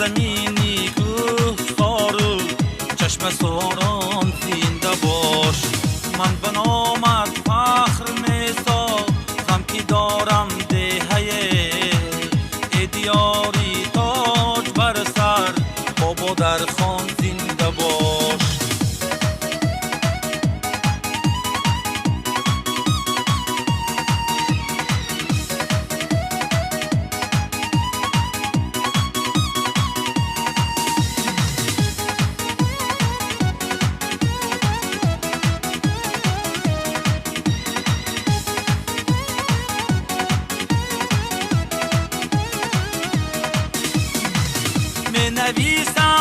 زمینی کوه سارو چشم ساران زنده باش. من به نامت فخر می سازم که دارم دهه دیاری تاج بر سر، بابا در خان زنده باش. می نویسم